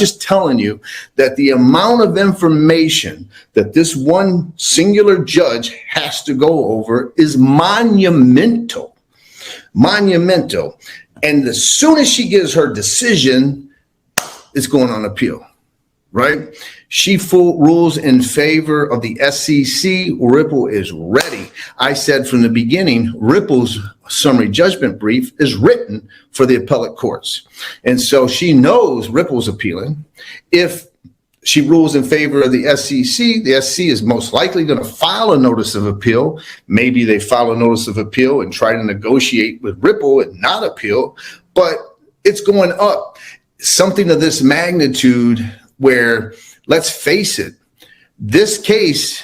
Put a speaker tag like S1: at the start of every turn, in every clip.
S1: just telling you that the amount of information that this one singular judge has to go over is monumental. And as soon as she gives her decision, it's going on appeal, right? She rules in favor of the SEC. Ripple is ready. I said from the beginning, Ripple's summary judgment brief is written for the appellate courts. And so she knows Ripple's appealing. If she rules in favor of the SEC is most likely going to file a notice of appeal. Maybe they file a notice of appeal and try to negotiate with Ripple and not appeal, but it's going up. Something of this magnitude where, let's face it, this case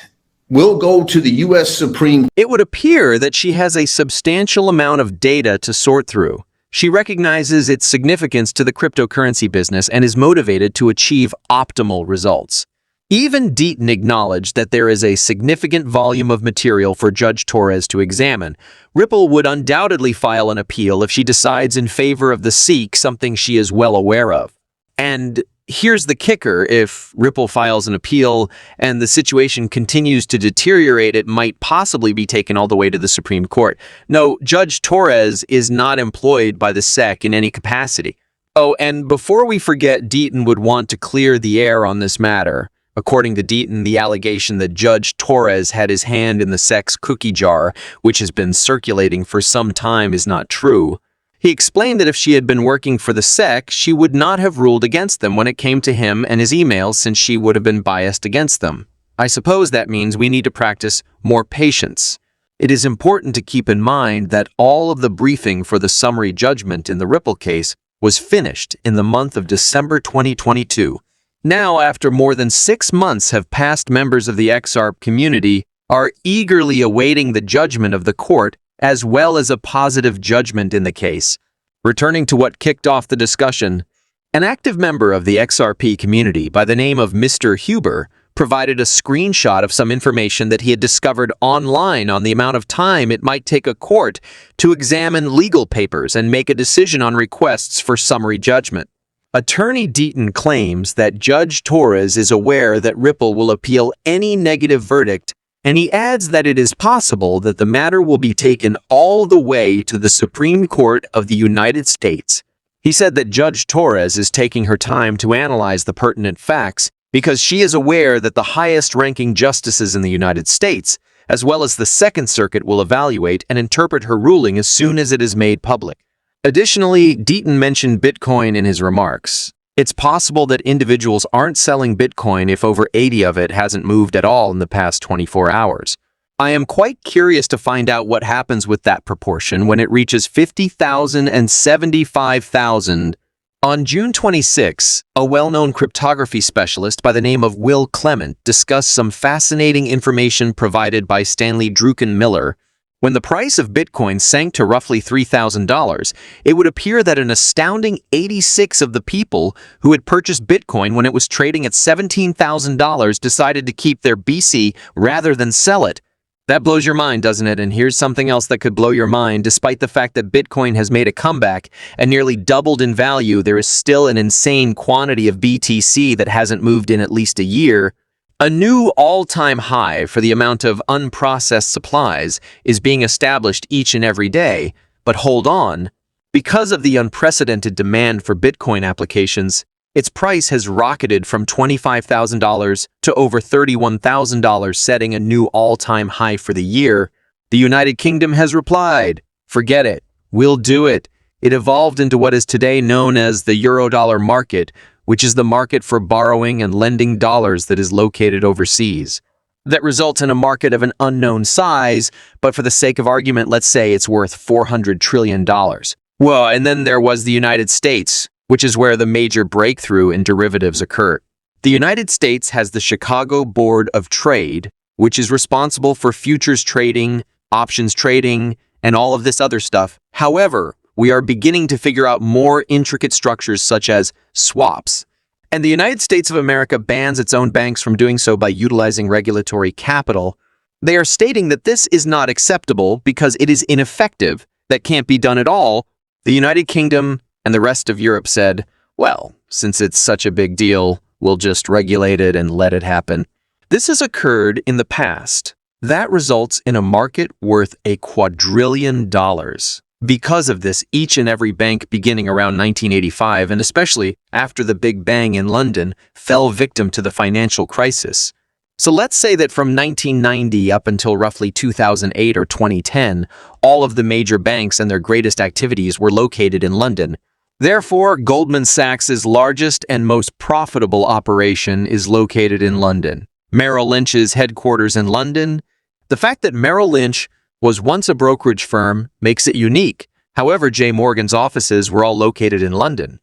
S1: will go to the U.S. Supreme Court.
S2: It would appear that she has a substantial amount of data to sort through. She recognizes its significance to the cryptocurrency business and is motivated to achieve optimal results. Even Deaton acknowledged that there is a significant volume of material for Judge Torres to examine. Ripple would undoubtedly file an appeal if she decides in favor of the SEC, something she is well aware of. And here's the kicker: if Ripple files an appeal and the situation continues to deteriorate, it might possibly be taken all the way to the Supreme Court. No, Judge Torres is not employed by the SEC in any capacity. Oh, and before we forget, Deaton would want to clear the air on this matter. According to Deaton, the allegation that Judge Torres had his hand in the SEC's cookie jar, which has been circulating for some time, is not true. He explained that if she had been working for the SEC, she would not have ruled against them when it came to him and his emails, since she would have been biased against them. I suppose that means we need to practice more patience. It is important to keep in mind that all of the briefing for the summary judgment in the Ripple case was finished in the month of December 2022. Now, after more than 6 months have passed, members of the XRP community are eagerly awaiting the judgment of the court, as well as a positive judgment in the case. Returning to what kicked off the discussion, an active member of the XRP community by the name of Mr. Huber provided a screenshot of some information that he had discovered online on the amount of time it might take a court to examine legal papers and make a decision on requests for summary judgment. Attorney Deaton claims that Judge Torres is aware that Ripple will appeal any negative verdict, and he adds that it is possible that the matter will be taken all the way to the Supreme Court of the United States. He said that Judge Torres is taking her time to analyze the pertinent facts because she is aware that the highest-ranking justices in the United States, as well as the Second Circuit, will evaluate and interpret her ruling as soon as it is made public. Additionally, Deaton mentioned Bitcoin in his remarks. It's possible that individuals aren't selling Bitcoin if over 80 of it hasn't moved at all in the past 24 hours. I am quite curious to find out what happens with that proportion when it reaches 50,000 and 75,000. On June 26, a well-known cryptography specialist by the name of Will Clement discussed some fascinating information provided by Stanley Druckenmiller. When the price of Bitcoin sank to roughly $3,000, it would appear that an astounding 86 of the people who had purchased Bitcoin when it was trading at $17,000 decided to keep their BC rather than sell it. That blows your mind, doesn't it? And here's something else that could blow your mind. Despite the fact that Bitcoin has made a comeback and nearly doubled in value, there is still an insane quantity of BTC that hasn't moved in at least a year. A new all-time high for the amount of unprocessed supplies is being established each and every day. But hold on, because of the unprecedented demand for Bitcoin applications, its price has rocketed from $25,000 to over $31,000, setting a new all-time high for the year. The United Kingdom has replied, "Forget it, we'll do it." It evolved into what is today known as the Eurodollar market, which is the market for borrowing and lending dollars that is located overseas. That results in a market of an unknown size, but for the sake of argument, let's say it's worth $400 trillion. Well, and then there was the United States, which is where the major breakthrough in derivatives occurred. The United States has the Chicago Board of Trade, which is responsible for futures trading, options trading, and all of this other stuff. However, we are beginning to figure out more intricate structures such as swaps. And the United States of America bans its own banks from doing so by utilizing regulatory capital. They are stating that this is not acceptable because it is ineffective, that can't be done at all. The United Kingdom and the rest of Europe said, Well, since it's such a big deal, we'll just regulate it and let it happen. This has occurred in the past. That results in a market worth $1 quadrillion. Because of this, each and every bank beginning around 1985, and especially after the Big Bang in London, fell victim to the financial crisis. So let's say that from 1990 up until roughly 2008 or 2010, all of the major banks and their greatest activities were located in London. Therefore, Goldman Sachs's largest and most profitable operation is located in London. Merrill Lynch's headquarters in London. The fact that Merrill Lynch was once a brokerage firm makes it unique. However, J. Morgan's offices were all located in London.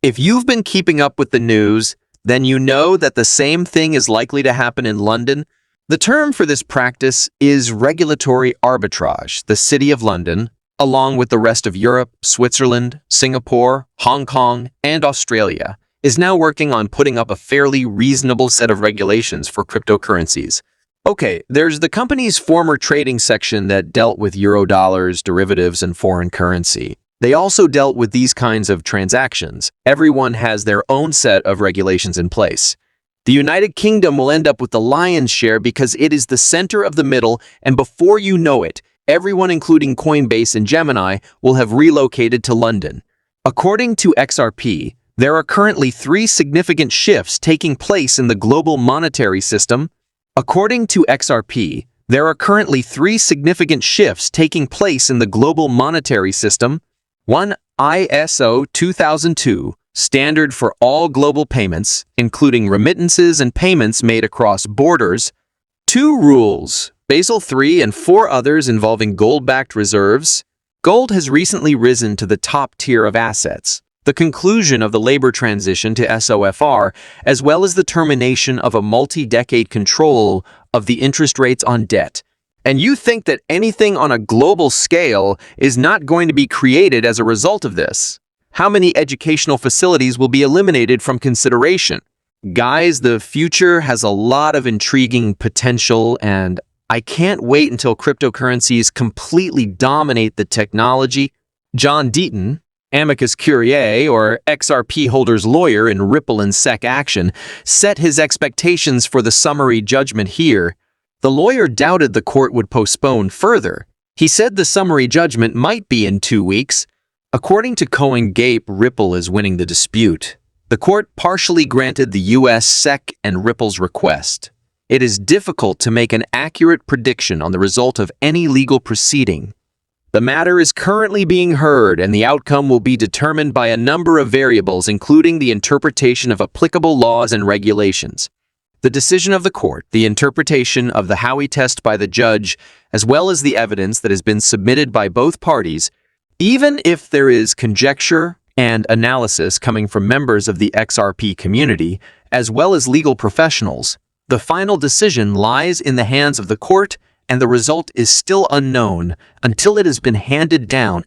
S2: If you've been keeping up with the news, then you know that the same thing is likely to happen in London. The term for this practice is regulatory arbitrage. The City of London, along with the rest of Europe, Switzerland, Singapore, Hong Kong, and Australia, is now working on putting up a fairly reasonable set of regulations for cryptocurrencies. Okay, there's the company's former trading section that dealt with Eurodollars, derivatives, and foreign currency. They also dealt with these kinds of transactions. Everyone has their own set of regulations in place. The United Kingdom will end up with the lion's share because it is the center of the middle, and before you know it, everyone including Coinbase and Gemini will have relocated to London. According to XRP, there are currently 3 significant shifts taking place in the global monetary system. According to XRP, there are currently 3 significant shifts taking place in the global monetary system. 1. ISO 2002, standard for all global payments, including remittances and payments made across borders. 2. Rules, Basel III and 4 others involving gold-backed reserves. Gold has recently risen to the top tier of assets. The conclusion of the labor transition to SOFR, as well as the termination of a multi-decade control of the interest rates on debt. And you think that anything on a global scale is not going to be created as a result of this? How many educational facilities will be eliminated from consideration? Guys, the future has a lot of intriguing potential, and I can't wait until cryptocurrencies completely dominate the technology. John Deaton, amicus curiae, or XRP holder's lawyer in Ripple and SEC action, set his expectations for the summary judgment here. The lawyer doubted the court would postpone further. He said the summary judgment might be in 2 weeks. According to CoinGape, Ripple is winning the dispute. The court partially granted the U.S. SEC and Ripple's request. It is difficult to make an accurate prediction on the result of any legal proceeding. The matter is currently being heard, and the outcome will be determined by a number of variables, including the interpretation of applicable laws and regulations, the decision of the court, the interpretation of the Howey test by the judge, as well as the evidence that has been submitted by both parties. Even if there is conjecture and analysis coming from members of the XRP community, as well as legal professionals, the final decision lies in the hands of the court, and the result is still unknown until it has been handed down